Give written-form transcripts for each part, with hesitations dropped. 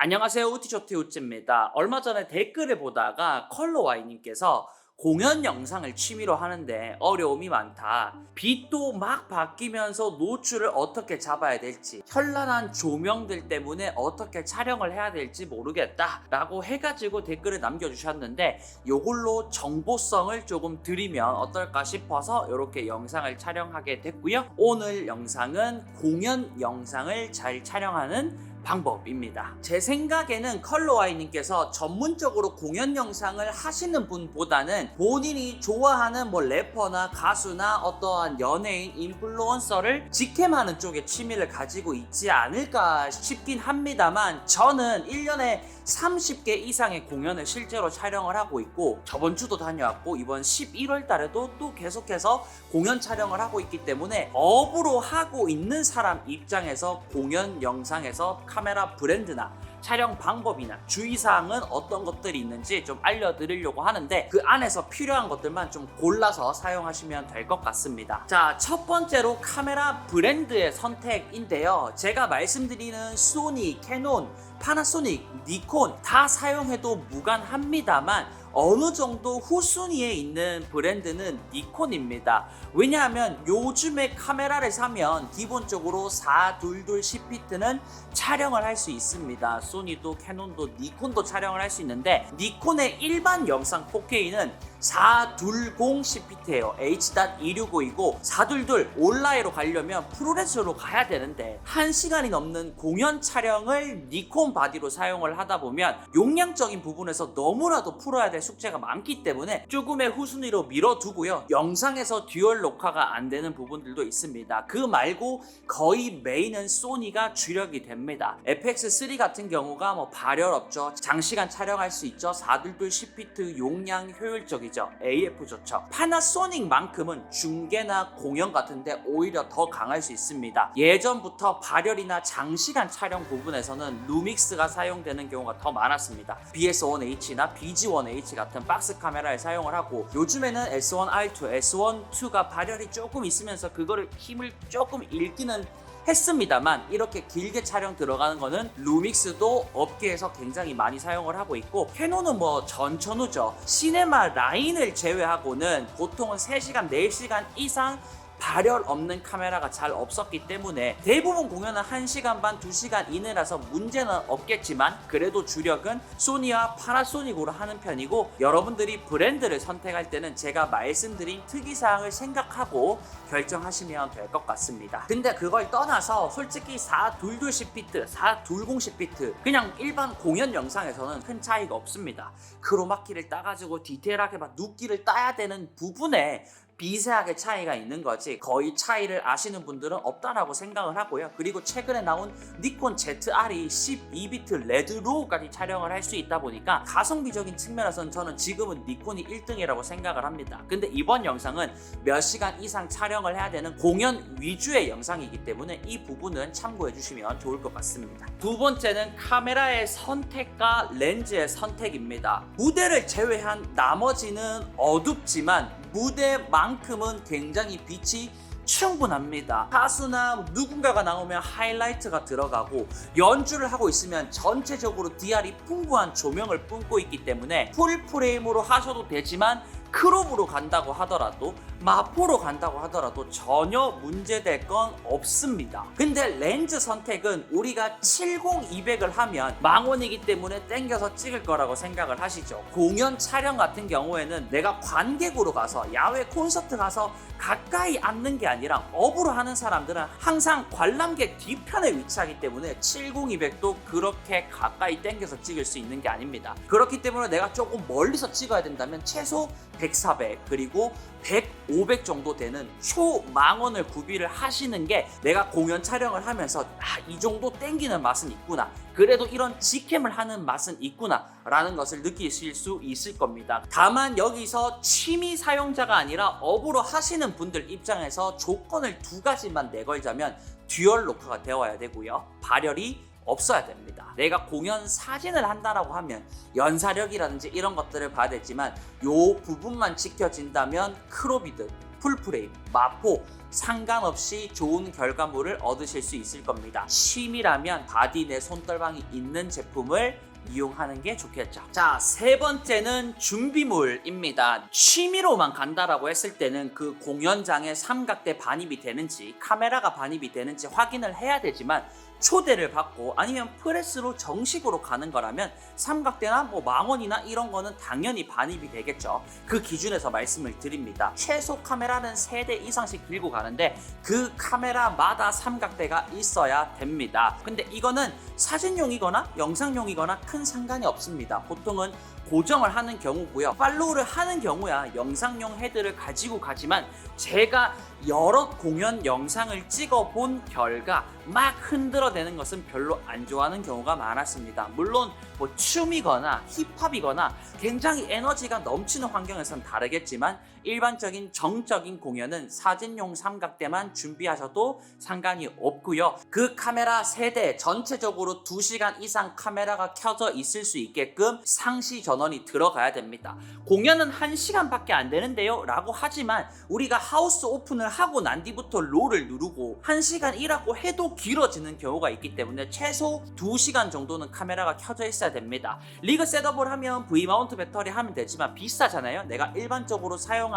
안녕하세요. 우티쇼트 우찌입니다. 얼마 전에 댓글을 보다가 컬러와이님께서 공연 영상을 취미로 하는데 어려움이 많다. 빛도 막 바뀌면서 노출을 어떻게 잡아야 될지, 현란한 조명들 때문에 어떻게 촬영을 해야 될지 모르겠다 라고 해가지고 댓글을 남겨주셨는데, 요걸로 정보성을 조금 드리면 어떨까 싶어서 이렇게 영상을 촬영하게 됐고요. 오늘 영상은 공연 영상을 잘 촬영하는 방법입니다. 제 생각에는 컬러와이님께서 전문적으로 공연 영상을 하시는 분보다는 본인이 좋아하는 래퍼나 가수나 어떠한 연예인, 인플루언서를 직캠하는 쪽에 취미를 가지고 있지 않을까 싶긴 합니다만, 저는 1년에 30개 이상의 공연을 실제로 촬영을 하고 있고, 저번 주도 다녀왔고 이번 11월 달에도 또 계속해서 공연 촬영을 하고 있기 때문에 업으로 하고 있는 사람 입장에서 공연 영상에서 카메라 브랜드나 촬영 방법이나 주의사항은 어떤 것들이 있는지 좀 알려드리려고 하는데, 그 안에서 필요한 것들만 좀 골라서 사용하시면 될 것 같습니다. 자, 첫 번째로 카메라 브랜드의 선택인데요. 제가 말씀드리는 소니, 캐논, 파나소닉, 니콘 다 사용해도 무관합니다만 어느 정도 후순위에 있는 브랜드는 니콘입니다. 왜냐하면 요즘에 카메라를 사면 기본적으로 422 10피트는 촬영을 할 수 있습니다. 소니도 캐논도 니콘도 촬영을 할 수 있는데, 니콘의 일반 영상 4K는 420 10피트예요. H.265이고 422 온라인으로 가려면 프로레스로 가야 되는데, 1시간이 넘는 공연 촬영을 니콘 바디로 사용을 하다 보면 용량적인 부분에서 너무나도 풀어야 될 숙제가 많기 때문에 조금의 후순위로 밀어두고요. 영상에서 듀얼 녹화가 안 되는 부분들도 있습니다. 그 말고 거의 메인은 소니가 주력이 됩니다. FX3 같은 경우가 발열 없죠. 장시간 촬영할 수 있죠. 422 10피트 용량 효율적이죠. AF 좋죠. 파나소닉만큼은 중계나 공연 같은데 오히려 더 강할 수 있습니다. 예전부터 발열이나 장시간 촬영 부분에서는 루믹스가 사용되는 경우가 더 많았습니다. BS1H나 BG1H 같은 박스 카메라를 사용을 하고, 요즘에는 S1R2, S1-2가 발열이 조금 있으면서 그거를 힘을 조금 잃기는 했습니다만, 이렇게 길게 촬영 들어가는 거는 루믹스도 업계에서 굉장히 많이 사용을 하고 있고, 캐논은 전천후죠. 시네마 라인을 제외하고는 보통은 3시간, 4시간 이상 발열 없는 카메라가 잘 없었기 때문에 대부분 공연은 1시간 반, 2시간 이내라서 문제는 없겠지만, 그래도 주력은 소니와 파나소닉으로 하는 편이고, 여러분들이 브랜드를 선택할 때는 제가 말씀드린 특이사항을 생각하고 결정하시면 될 것 같습니다. 근데 그걸 떠나서 솔직히 422 10피트, 420 10피트 그냥 일반 공연 영상에서는 큰 차이가 없습니다. 크로마키를 따가지고 디테일하게 눕기를 따야 되는 부분에 미세하게 차이가 있는 거지, 거의 차이를 아시는 분들은 없다라고 생각을 하고요. 그리고 최근에 나온 니콘 ZR이 12비트 레드로우까지 촬영을 할 수 있다 보니까 가성비적인 측면에서는 저는 지금은 니콘이 1등이라고 생각을 합니다. 근데 이번 영상은 몇 시간 이상 촬영을 해야 되는 공연 위주의 영상이기 때문에 이 부분은 참고해 주시면 좋을 것 같습니다. 두 번째는 카메라의 선택과 렌즈의 선택입니다. 무대를 제외한 나머지는 어둡지만 무대만큼은 굉장히 빛이 충분합니다. 가수나 누군가가 나오면 하이라이트가 들어가고, 연주를 하고 있으면 전체적으로 DR이 풍부한 조명을 뿜고 있기 때문에 풀프레임으로 하셔도 되지만, 크롭으로 간다고 하더라도, 마포로 간다고 하더라도 전혀 문제될 건 없습니다. 근데 렌즈 선택은 우리가 70-200을 하면 망원이기 때문에 땡겨서 찍을 거라고 생각을 하시죠. 공연 촬영 같은 경우에는 내가 관객으로 가서, 야외 콘서트 가서 가까이 앉는 게 아니라 업으로 하는 사람들은 항상 관람객 뒤편에 위치하기 때문에 70-200도 그렇게 가까이 땡겨서 찍을 수 있는 게 아닙니다. 그렇기 때문에 내가 조금 멀리서 찍어야 된다면 최소 100, 400 그리고 100, 500 정도 되는 초망원을 구비를 하시는 게 내가 공연 촬영을 하면서 이 정도 땡기는 맛은 있구나, 그래도 이런 직캠을 하는 맛은 있구나 라는 것을 느끼실 수 있을 겁니다. 다만 여기서 취미 사용자가 아니라 업으로 하시는 분들 입장에서 조건을 2가지만 내걸자면, 듀얼 녹화가 되어야 되고요, 발열이 없어야 됩니다. 내가 공연 사진을 한다라고 하면 연사력이라든지 이런 것들을 봐야 되지만, 요 부분만 지켜진다면 크롭이든 풀프레임, 마포 상관없이 좋은 결과물을 얻으실 수 있을 겁니다. 취미라면 바디 내 손떨방이 있는 제품을 이용하는 게 좋겠죠. 자, 세 번째는 준비물입니다. 취미로만 간다라고 했을 때는 그 공연장에 삼각대 반입이 되는지 카메라가 반입이 되는지 확인을 해야 되지만, 초대를 받고 아니면 프레스로 정식으로 가는 거라면 삼각대나 뭐 망원이나 이런 거는 당연히 반입이 되겠죠. 그 기준에서 말씀을 드립니다. 최소 카메라는 3대 이상씩 들고 가는데 그 카메라마다 삼각대가 있어야 됩니다. 근데 이거는 사진용이거나 영상용이거나 큰 상관이 없습니다. 보통은 고정을 하는 경우고요. 팔로우를 하는 경우야 영상용 헤드를 가지고 가지만, 제가 여러 공연 영상을 찍어본 결과 막 흔들어대는 것은 별로 안 좋아하는 경우가 많았습니다. 물론 뭐 춤이거나 힙합이거나 굉장히 에너지가 넘치는 환경에서는 다르겠지만, 일반적인 정적인 공연은 사진용 삼각대만 준비하셔도 상관이 없고요. 그 카메라 세대 전체적으로 2시간 이상 카메라가 켜져 있을 수 있게끔 상시 전원이 들어가야 됩니다. 공연은 1시간밖에 안 되는데요 라고 하지만, 우리가 하우스 오픈을 하고 난 뒤부터 롤을 누르고 1시간 일하고 해도 길어지는 경우가 있기 때문에 최소 2시간 정도는 카메라가 켜져 있어야 됩니다. 리그 셋업을 하면 V마운트 배터리 하면 되지만 비싸잖아요. 내가 일반적으로 사용하는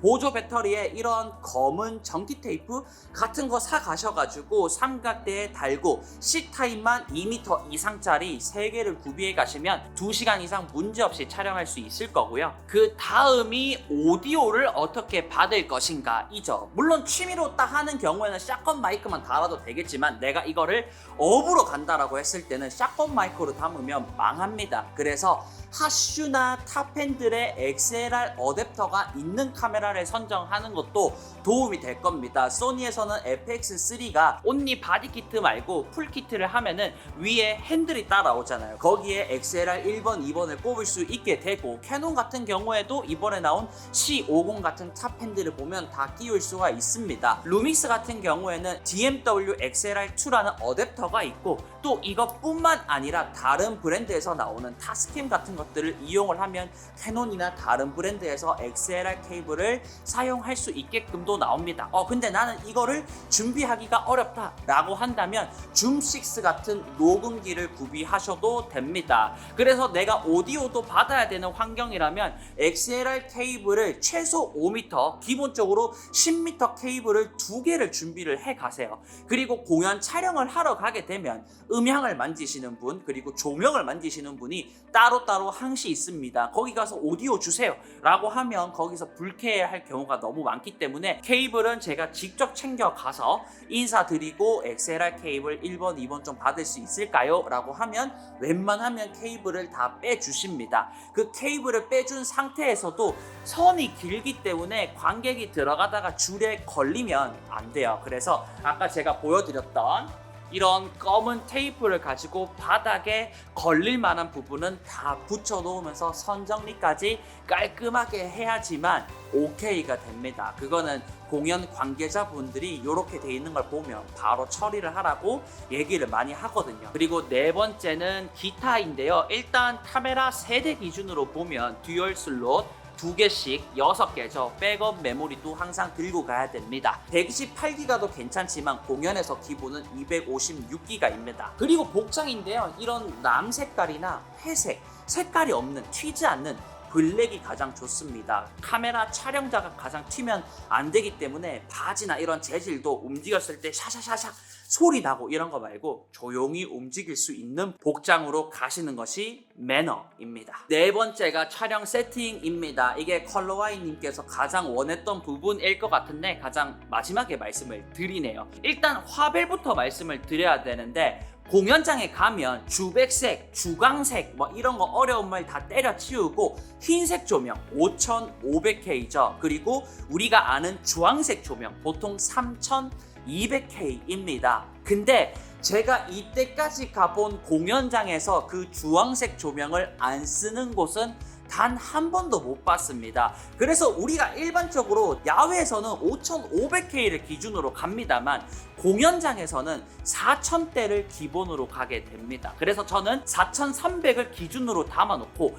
보조 배터리에 이런 검은 전기 테이프 같은 거 사 가셔가지고 삼각대에 달고 C타입만 2m 이상짜리 3개를 구비해 가시면 2시간 이상 문제없이 촬영할 수 있을 거고요. 그 다음이 오디오를 어떻게 받을 것인가 이죠. 물론 취미로 딱 하는 경우에는 샷건 마이크만 달아도 되겠지만, 내가 이거를 업으로 간다라고 했을 때는 샷건 마이크로 담으면 망합니다. 그래서 핫슈나 탑핸들의 XLR 어댑터가 있는 카메라를 선정하는 것도 도움이 될 겁니다. 소니에서는 FX3가 온리 바디 키트 말고 풀 키트를 하면은 위에 핸들이 따라오잖아요. 거기에 XLR 1번, 2번을 꼽을 수 있게 되고, 캐논 같은 경우에도 이번에 나온 C50 같은 탑핸들을 보면 다 끼울 수가 있습니다. 루믹스 같은 경우에는 DMW XLR2라는 어댑터가 있고, 또 이것뿐만 아니라 다른 브랜드에서 나오는 타스캠 같은 것들을 이용을 하면 캐논이나 다른 브랜드에서 XLR 케이블을 사용할 수 있게끔도 나옵니다. 근데 나는 이거를 준비하기가 어렵다 라고 한다면 줌6 같은 녹음기를 구비하셔도 됩니다. 그래서 내가 오디오도 받아야 되는 환경이라면 XLR 케이블을 최소 5m, 기본적으로 10m 케이블을 2개를 준비를 해 가세요. 그리고 공연 촬영을 하러 가게 되면 음향을 만지시는 분, 그리고 조명을 만지시는 분이 따로따로 항시 있습니다. 거기 가서 오디오 주세요 라고 하면 거기서 불쾌해할 경우가 너무 많기 때문에, 케이블은 제가 직접 챙겨가서 인사드리고 XLR 케이블 1번, 2번 좀 받을 수 있을까요? 라고 하면 웬만하면 케이블을 다 빼주십니다. 그 케이블을 빼준 상태에서도 선이 길기 때문에 관객이 들어가다가 줄에 걸리면 안 돼요. 그래서 아까 제가 보여드렸던 이런 검은 테이프를 가지고 바닥에 걸릴 만한 부분은 다 붙여 놓으면서 선 정리까지 깔끔하게 해야지만 오케이가 됩니다. 그거는 공연 관계자분들이 이렇게 돼 있는 걸 보면 바로 처리를 하라고 얘기를 많이 하거든요. 그리고 네 번째는 기타인데요. 일단 카메라 세대 기준으로 보면 듀얼 슬롯 2개씩 6개죠. 백업 메모리도 항상 들고 가야 됩니다. 128기가도 괜찮지만 공연에서 기본은 256기가입니다. 그리고 복장인데요. 이런 남색깔이나 회색, 색깔이 없는, 튀지 않는 블랙이 가장 좋습니다. 카메라 촬영자가 가장 튀면 안 되기 때문에 바지나 이런 재질도 움직였을 때 샤샤샤샥 소리 나고 이런 거 말고 조용히 움직일 수 있는 복장으로 가시는 것이 매너입니다. 네 번째가 촬영 세팅입니다. 이게 컬러와이님께서 가장 원했던 부분일 것 같은데 가장 마지막에 말씀을 드리네요. 일단 화벨부터 말씀을 드려야 되는데, 공연장에 가면 주백색, 주광색 뭐 이런 거 어려운 말 다 때려치우고 흰색 조명 5500K죠. 그리고 우리가 아는 주황색 조명 보통 3200K입니다. 근데 제가 이때까지 가본 공연장에서 그 주황색 조명을 안 쓰는 곳은 단 한 번도 못 봤습니다. 그래서 우리가 일반적으로 야외에서는 5500K를 기준으로 갑니다만 공연장에서는 4000대를 기본으로 가게 됩니다. 그래서 저는 4300을 기준으로 담아놓고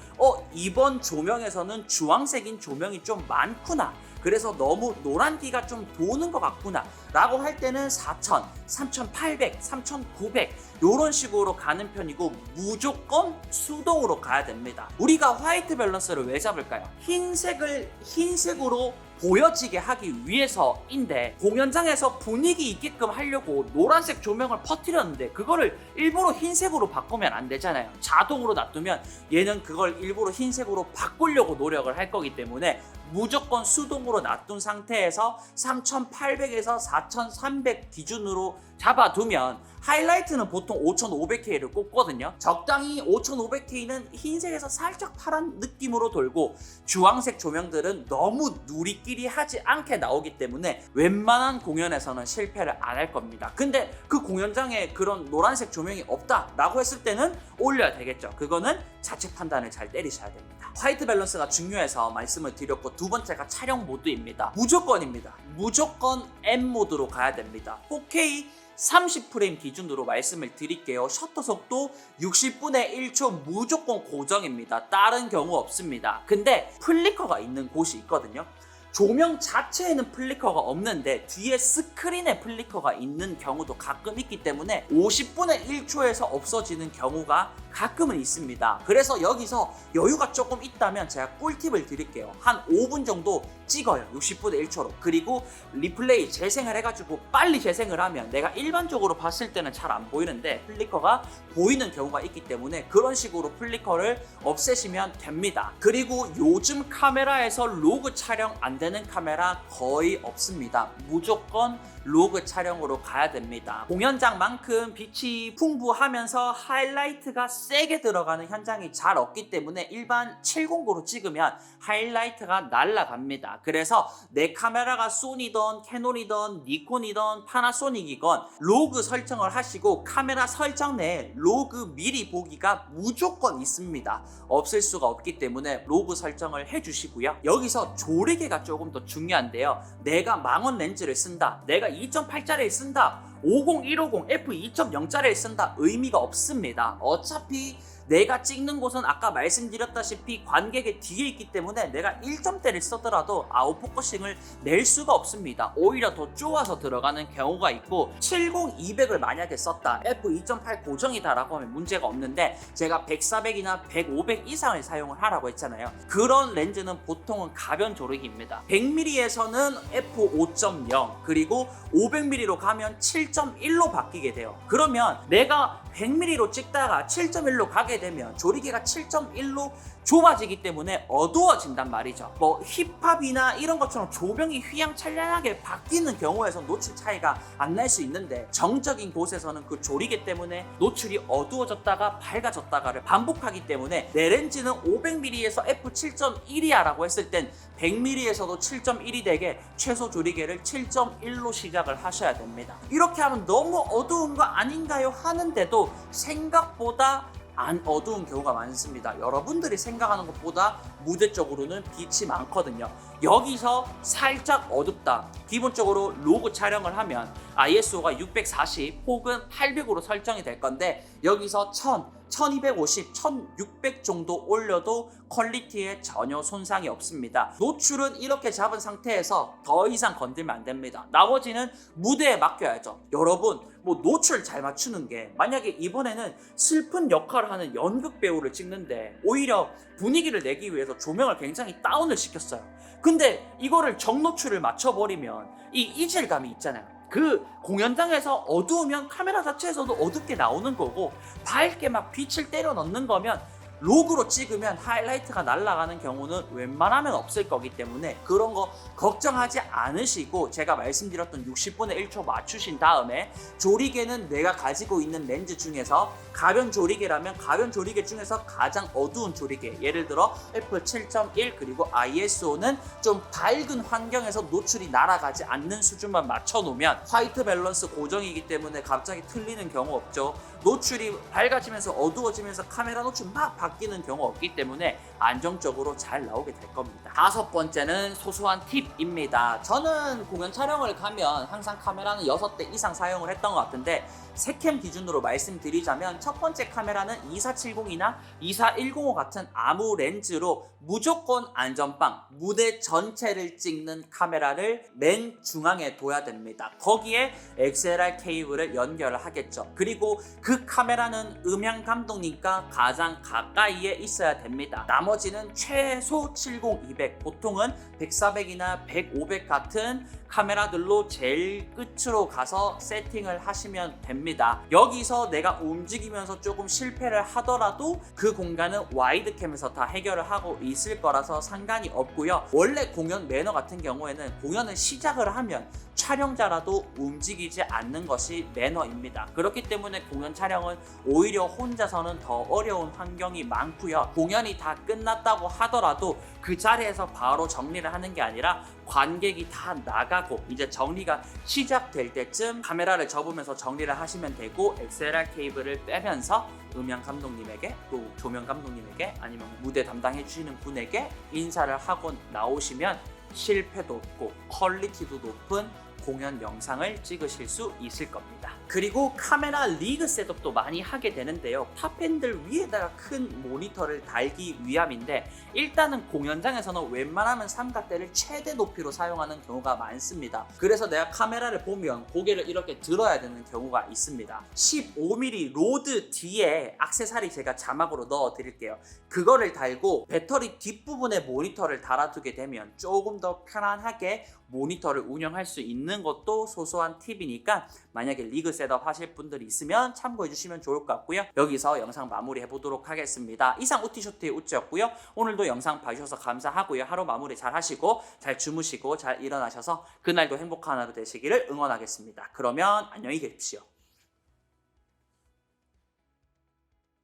이번 조명에서는 주황색인 조명이 좀 많구나 그래서 너무 노란기가 좀 도는 것 같구나 라고 할 때는 4000, 3800, 3900 이런 식으로 가는 편이고 무조건 수동으로 가야 됩니다. 우리가 화이트 밸런스를 왜 잡을까요? 흰색을 흰색으로 보여지게 하기 위해서인데 공연장에서 분위기 있게끔 하려고 노란색 조명을 퍼뜨렸는데 그거를 일부러 흰색으로 바꾸면 안 되잖아요. 자동으로 놔두면 얘는 그걸 일부러 흰색으로 바꾸려고 노력을 할 거기 때문에 무조건 수동으로 놔둔 상태에서 3800에서 4300 기준으로 잡아두면 하이라이트는 보통 5500K를 꼽거든요. 적당히 5500K는 흰색에서 살짝 파란 느낌으로 돌고 주황색 조명들은 너무 누리끼리 하지 않게 나오기 때문에 웬만한 공연에서는 실패를 안 할 겁니다. 근데 그 공연장에 그런 노란색 조명이 없다라고 했을 때는 올려야 되겠죠. 그거는 자체 판단을 잘 때리셔야 됩니다. 화이트 밸런스가 중요해서 말씀을 드렸고 두 번째가 촬영 모드입니다. 무조건입니다. 무조건 M 모드로 가야 됩니다. 4K 30프레임 기준으로 말씀을 드릴게요. 셔터 속도 60분의 1초 무조건 고정입니다. 다른 경우 없습니다. 근데 플리커가 있는 곳이 있거든요. 조명 자체에는 플리커가 없는데 뒤에 스크린에 플리커가 있는 경우도 가끔 있기 때문에 50분의 1초에서 없어지는 경우가 가끔은 있습니다. 그래서 여기서 여유가 조금 있다면 제가 꿀팁을 드릴게요. 한 5분 정도 찍어요. 60분의 1초로. 그리고 리플레이 재생을 해가지고 빨리 재생을 하면 내가 일반적으로 봤을 때는 잘 안 보이는데 플리커가 보이는 경우가 있기 때문에 그런 식으로 플리커를 없애시면 됩니다. 그리고 요즘 카메라에서 로그 촬영 안 되는 카메라 거의 없습니다. 무조건 로그 촬영으로 가야 됩니다. 공연장만큼 빛이 풍부하면서 하이라이트가 세게 들어가는 현장이 잘 없기 때문에 일반 709로 찍으면 하이라이트가 날아갑니다. 그래서 내 카메라가 소니든 캐논이든 니콘이든 파나소닉이건 로그 설정을 하시고 카메라 설정 내에 로그 미리 보기가 무조건 있습니다. 없을 수가 없기 때문에 로그 설정을 해주시고요. 여기서 조리개가 조금 더 중요한데요. 내가 망원 렌즈를 쓴다. 내가 2.8짜리를 쓴다. 50, 150, f2.0짜리를 쓴다. 의미가 없습니다. 어차피 내가 찍는 곳은 아까 말씀드렸다시피 관객의 뒤에 있기 때문에 내가 1점대를 쓰더라도 아웃포커싱을 낼 수가 없습니다. 오히려 더 쪼아서 들어가는 경우가 있고 70-200을 만약에 썼다. f2.8 고정이다라고 하면 문제가 없는데 제가 100-400이나 100-500 이상을 사용을 하라고 했잖아요. 그런 렌즈는 보통은 가변 조리기입니다. 100mm에서는 f5.0 그리고 500mm로 가면 7.1로 바뀌게 돼요. 그러면 내가 100mm로 찍다가 7.1로 가게 되면 조리개가 7.1로 좁아지기 때문에 어두워진단 말이죠. 뭐 힙합이나 이런 것처럼 조명이 휘황찬란하게 바뀌는 경우에서 노출 차이가 안 날 수 있는데 정적인 곳에서는 그 조리개 때문에 노출이 어두워졌다가 밝아졌다가를 반복하기 때문에 내 렌즈는 500mm에서 f7.1이야 라고 했을 땐 100mm에서도 7.1이 되게 최소 조리개를 7.1로 시작을 하셔야 됩니다. 이렇게 하면 너무 어두운 거 아닌가요? 하는데도 생각보다 안 어두운 경우가 많습니다. 여러분들이 생각하는 것보다 무대 쪽으로는 빛이 많거든요. 여기서 살짝 어둡다. 기본적으로 로그 촬영을 하면 ISO가 640 혹은 800으로 설정이 될 건데 여기서 1000, 1250, 1600 정도 올려도 퀄리티에 전혀 손상이 없습니다. 노출은 이렇게 잡은 상태에서 더 이상 건들면 안 됩니다. 나머지는 무대에 맡겨야죠. 여러분 뭐 노출 잘 맞추는 게 만약에 이번에는 슬픈 역할을 하는 연극 배우를 찍는데 오히려 분위기를 내기 위해서 조명을 굉장히 다운을 시켰어요. 근데 이거를 정노출을 맞춰버리면 이 이질감이 있잖아요. 그 공연장에서 어두우면 카메라 자체에서도 어둡게 나오는 거고 밝게 막 빛을 때려 넣는 거면 로그로 찍으면 하이라이트가 날아가는 경우는 웬만하면 없을 거기 때문에 그런 거 걱정하지 않으시고 제가 말씀드렸던 60분의 1초 맞추신 다음에 조리개는 내가 가지고 있는 렌즈 중에서 가변 조리개라면 가변 조리개 중에서 가장 어두운 조리개 예를 들어 f7.1 그리고 ISO는 좀 밝은 환경에서 노출이 날아가지 않는 수준만 맞춰 놓으면 화이트 밸런스 고정이기 때문에 갑자기 틀리는 경우 없죠. 노출이 밝아지면서 어두워지면서 카메라 노출 막 바뀌는 경우가 없기 때문에 안정적으로 잘 나오게 될 겁니다. 다섯 번째는 소소한 팁입니다. 저는 공연 촬영을 가면 항상 카메라는 6대 이상 사용을 했던 것 같은데 세캠 기준으로 말씀드리자면 첫 번째 카메라는 2470이나 24105 같은 아무 렌즈로 무조건 안전빵, 무대 전체를 찍는 카메라를 맨 중앙에 둬야 됩니다. 거기에 XLR 케이블을 연결을 하겠죠. 그리고 그 카메라는 음향 감독님과 가장 가까이에 있어야 됩니다. 나머지는 최소 70-200, 보통은 100-400이나 100-500 같은 카메라들로 제일 끝으로 가서 세팅을 하시면 됩니다. 여기서 내가 움직이면서 조금 실패를 하더라도 그 공간은 와이드캠에서 다 해결을 하고 있을 거라서 상관이 없고요. 원래 공연 매너 같은 경우에는 공연을 시작을 하면 촬영자라도 움직이지 않는 것이 매너입니다. 그렇기 때문에 공연 촬영은 오히려 혼자서는 더 어려운 환경이 많고요. 공연이 다 끝났다고 하더라도 그 자리에서 바로 정리를 하는 게 아니라 관객이 다 나가고 이제 정리가 시작될 때쯤 카메라를 접으면서 정리를 하시면 되고 XLR 케이블을 빼면서 음향 감독님에게 또 조명 감독님에게 아니면 무대 담당해 주시는 분에게 인사를 하고 나오시면 실패도 없고 퀄리티도 높은 공연 영상을 찍으실 수 있을 겁니다. 그리고 카메라 리그 셋업도 많이 하게 되는데요. 탑핸들 위에다가 큰 모니터를 달기 위함인데 일단은 공연장에서는 웬만하면 삼각대를 최대 높이로 사용하는 경우가 많습니다. 그래서 내가 카메라를 보면 고개를 이렇게 들어야 되는 경우가 있습니다. 15mm 로드 뒤에 액세서리 제가 자막으로 넣어 드릴게요. 그거를 달고 배터리 뒷부분에 모니터를 달아두게 되면 조금 더 편안하게 모니터를 운영할 수 있는 것도 소소한 팁이니까 만약에 리그 셋업 하실 분들이 있으면 참고해 주시면 좋을 것 같고요. 여기서 영상 마무리해 보도록 하겠습니다. 이상 우티쇼트의 우찌였고요. 오늘도 영상 봐주셔서 감사하고요. 하루 마무리 잘 하시고 잘 주무시고 잘 일어나셔서 그날도 행복한 하루 되시기를 응원하겠습니다. 그러면 안녕히 계십시오.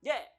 예!